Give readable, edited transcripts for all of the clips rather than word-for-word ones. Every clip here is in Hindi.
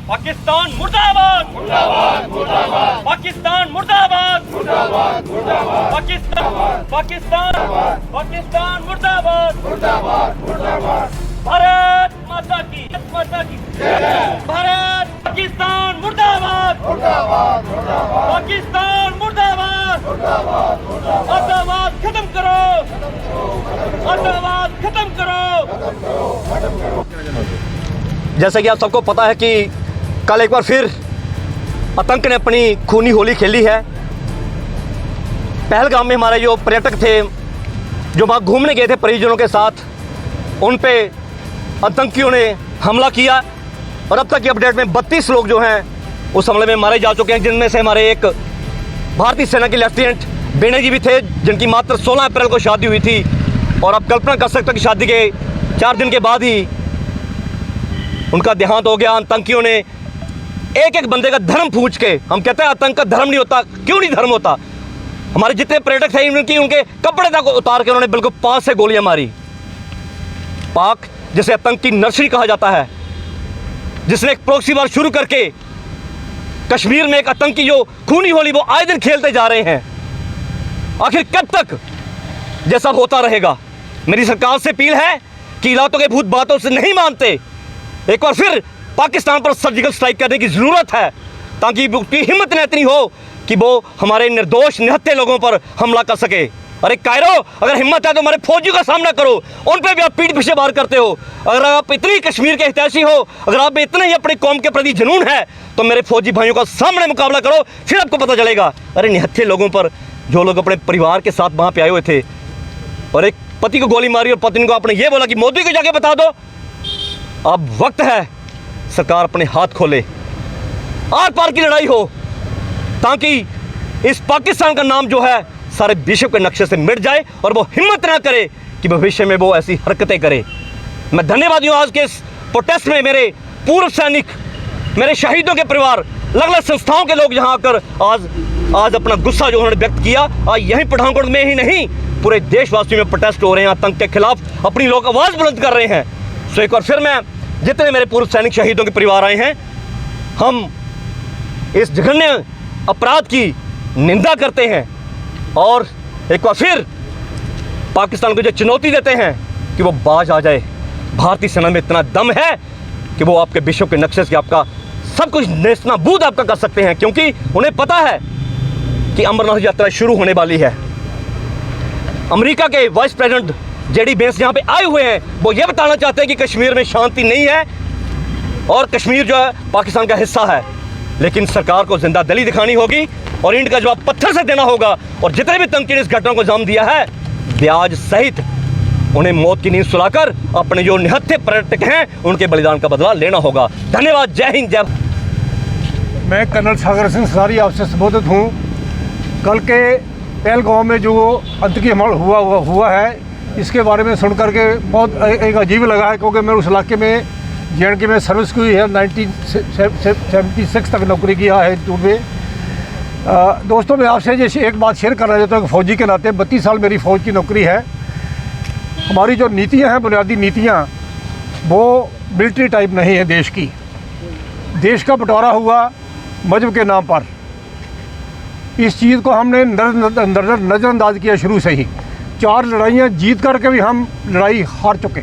पाकिस्तान मुर्दाबाद मुर्दाबाद मुर्दाबाद पाकिस्तान मुर्दाबाद मुर्दाबाद मुर्दाबाद पाकिस्तान मुर्दाबाद मुर्दाबाद मुर्दाबाद भारत माता की भारत पाकिस्तान मुर्दाबाद मुर्दाबाद मुर्दाबाद पाकिस्तान मुर्दाबाद मुर्दाबाद मुर्दाबाद आतंकवाद खत्म करो आतंकवाद खत्म करो। जैसा कि आप सबको पता है कि कल एक बार फिर आतंक ने अपनी खूनी होली खेली है। पहलगाम में हमारे जो पर्यटक थे जो वहाँ घूमने गए थे परिजनों के साथ, उन पे आतंकियों ने हमला किया और अब तक की अपडेट में 32 लोग जो हैं उस हमले में मारे जा चुके हैं, जिनमें से हमारे एक भारतीय सेना के लेफ्टिनेंट बेणे जी भी थे, जिनकी मात्र 16 अप्रैल को शादी हुई थी। और आप कल्पना कर सकते हो कि शादी के 4 दिन के बाद ही उनका देहांत हो गया। आतंकियों ने एक एक बंदे का धर्म पूछ के, हम कहते हैं आतंक का धर्म नहीं होता, क्यों नहीं धर्म होता, हमारे जितने पर्यटक थे उनके कपड़े तक उतार के उन्होंने बिल्कुल पाक से गोलियां मारी। पाक जिसे आतंक की नर्सरी कहा जाता है, जिसने एक प्रॉक्सी वार शुरू करके कश्मीर में एक आतंकी जो खूनी होली वो आए दिन खेलते जा रहे हैं। आखिर कब तक जैसा होता रहेगा? मेरी सरकार से अपील है कि इलाकों के भूत बातों से नहीं मानते, एक बार फिर पाकिस्तान पर सर्जिकल स्ट्राइक करने की ज़रूरत है, ताकि उसकी हिम्मत न इतनी हो कि वो हमारे निर्दोष निहत्थे लोगों पर हमला कर सके। अरे कायरो, अगर हिम्मत है तो हमारे फौजियों का सामना करो, उन पर भी आप पीठ पीछे वार करते हो। अगर आप इतनी कश्मीर के हितैषी हो, अगर आप में इतना ही अपनी कौम के प्रति जुनून है, तो मेरे फौजी भाइयों का सामने मुकाबला करो, फिर आपको पता चलेगा। अरे निहत्थे लोगों पर, जो लोग अपने परिवार के साथ वहाँ पे आए हुए थे और एक पति को गोली मारी और पत्नी को आपने ये बोला कि मोदी को जाके बता दो, अब वक्त है सरकार अपने हाथ खोले, आर पार की लड़ाई हो, ताकि इस पाकिस्तान का नाम जो है सारे विश्व के नक्शे से मिट जाए और वो हिम्मत ना करे कि भविष्य में वो ऐसी हरकतें करे। मैं धन्यवादी हूँ आज के इस प्रोटेस्ट में मेरे पूर्व सैनिक, मेरे शहीदों के परिवार, अलग अलग संस्थाओं के लोग यहाँ आकर आज अपना गुस्सा जो उन्होंने व्यक्त किया। आज यहीं पठानकोट में ही नहीं, पूरे देशवासियों में प्रोटेस्ट हो रहे हैं, आतंक के खिलाफ अपनी लोग आवाज़ बुलंद कर रहे हैं। सो एक बार फिर मैं जितने मेरे पूर्व सैनिक शहीदों के परिवार आए हैं, हम इस जघन्य अपराध की निंदा करते हैं और एक बार फिर पाकिस्तान को जो चुनौती देते हैं कि वो बाज आ जाए। भारतीय सेना में इतना दम है कि वो आपके विश्व के नक्शे से आपका सब कुछ नेस्तनाबूद आपका कर सकते हैं, क्योंकि उन्हें पता है कि अमरनाथ यात्रा शुरू होने वाली है। अमेरिका के वाइस प्रेसिडेंट जेडी वेंस यहाँ पे आए हुए हैं, वो ये बताना चाहते हैं कि कश्मीर में शांति नहीं है और कश्मीर जो है पाकिस्तान का हिस्सा है, लेकिन सरकार को जिंदा दिली दिखानी होगी और इनका जवाब पत्थर से देना होगा। और जितने भी तंकीन इस घटना को अंजाम दिया है, ब्याज सहित उन्हें मौत की नींद सुलाकर अपने जो निहत्थे पर्यटक हैं उनके बलिदान का बदला लेना होगा। धन्यवाद। जय हिंद, जय। मैं कर्नल सागर सिंह सरारी आपसे संबोधित हूँ। कल के पहलगाम में जो आतंकी हमला हुआ है, इसके बारे में सुन करके बहुत एक अजीब लगा है, क्योंकि मैं उस इलाके में JNK में सर्विस की है, 1976 तक नौकरी किया है टूर में। दोस्तों, मैं आपसे जैसे एक बात शेयर करना चाहता हूँ, फ़ौजी के नाते 32 साल मेरी फ़ौज की नौकरी है। हमारी जो नीतियाँ हैं, बुनियादी नीतियाँ, वो मिलिट्री टाइप नहीं है। देश का बंटवारा हुआ मजहब के नाम पर, इस चीज़ को हमने नज़रअंदाज किया शुरू से ही। 4 लड़ाइयाँ जीत करके भी हम लड़ाई हार चुके।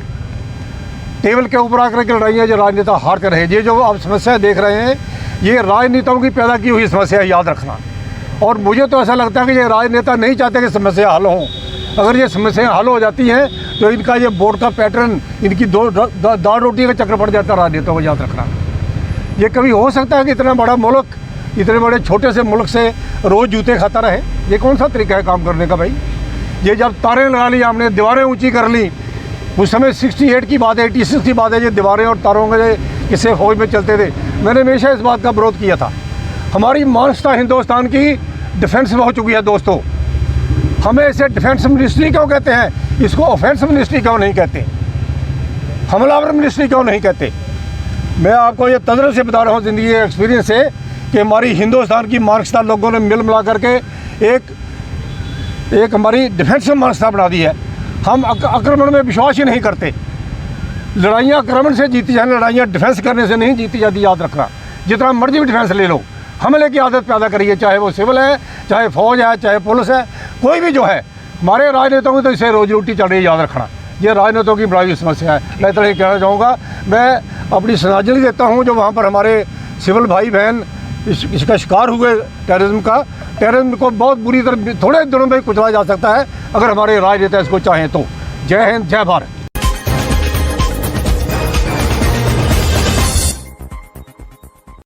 टेबल के ऊपर आकर के लड़ाइयाँ जो राजनेता हार कर रहे हैं, ये जो आप समस्या देख रहे हैं, ये राजनेताओं की पैदा की हुई समस्या, याद रखना। और मुझे तो ऐसा लगता है कि ये राजनेता नहीं चाहते कि समस्या हल हों। अगर ये समस्याएं हल हो जाती हैं तो इनका ये बोर्ड का पैटर्न, इनकी दाल रोटी का चक्कर पड़ जाता है राजनेताओं को, याद रखना। ये कभी हो सकता है कि इतना बड़ा मुल्क इतने बड़े छोटे से मुल्क से रोज़ जूते खाता रहे? ये कौन सा तरीका है काम करने का भाई? ये जब तारें लगा ली, हमने दीवारें ऊँची कर ली, उस समय 68 की बात है, 86 की बात है, ये दीवारें और तारों के किस्से फौज में चलते थे। मैंने हमेशा इस बात का विरोध किया था। हमारी मानसिकता हिंदुस्तान की डिफेंस में हो चुकी है। दोस्तों, हमें इसे डिफेंस मिनिस्ट्री क्यों कहते हैं? इसको ऑफेंस मिनिस्ट्री क्यों नहीं कहते? हमलावर मिनिस्ट्री क्यों नहीं कहते? मैं आपको ये तजर्बे से बता रहा हूँ, ज़िंदगी के एक्सपीरियंस से, कि हमारी हिंदुस्तान की मानसिकता लोगों ने मिल मिला करके एक हमारी डिफेंस में मानसिकता बना दी है। हम आक्रमण में विश्वास ही नहीं करते। लड़ाइयाँ आक्रमण से जीती जाती, लड़ाइयाँ डिफेंस करने से नहीं जीती जाती, याद रखना। जितना मर्जी भी डिफेंस ले लो, हमले की आदत पैदा करिए, चाहे वो सिविल है, चाहे फौज है, चाहे पुलिस है, कोई भी जो है। हमारे राजनेताओं की तो इससे रोजी रोटी चल रही है, याद रखना, ये राजनेताओं की बड़ी समस्या है। मैं इतना ही कहना चाहूँगा, मैं अपनी श्रद्धांजलि देता हूँ जो वहाँ पर हमारे सिविल भाई बहन इसका शिकार हुए टेररिज्म को बहुत बुरी तरह थोड़े दिनों में कुचला जा सकता है अगर हमारे राजनेता इसको चाहें तो। जय हिंद, जय भारत।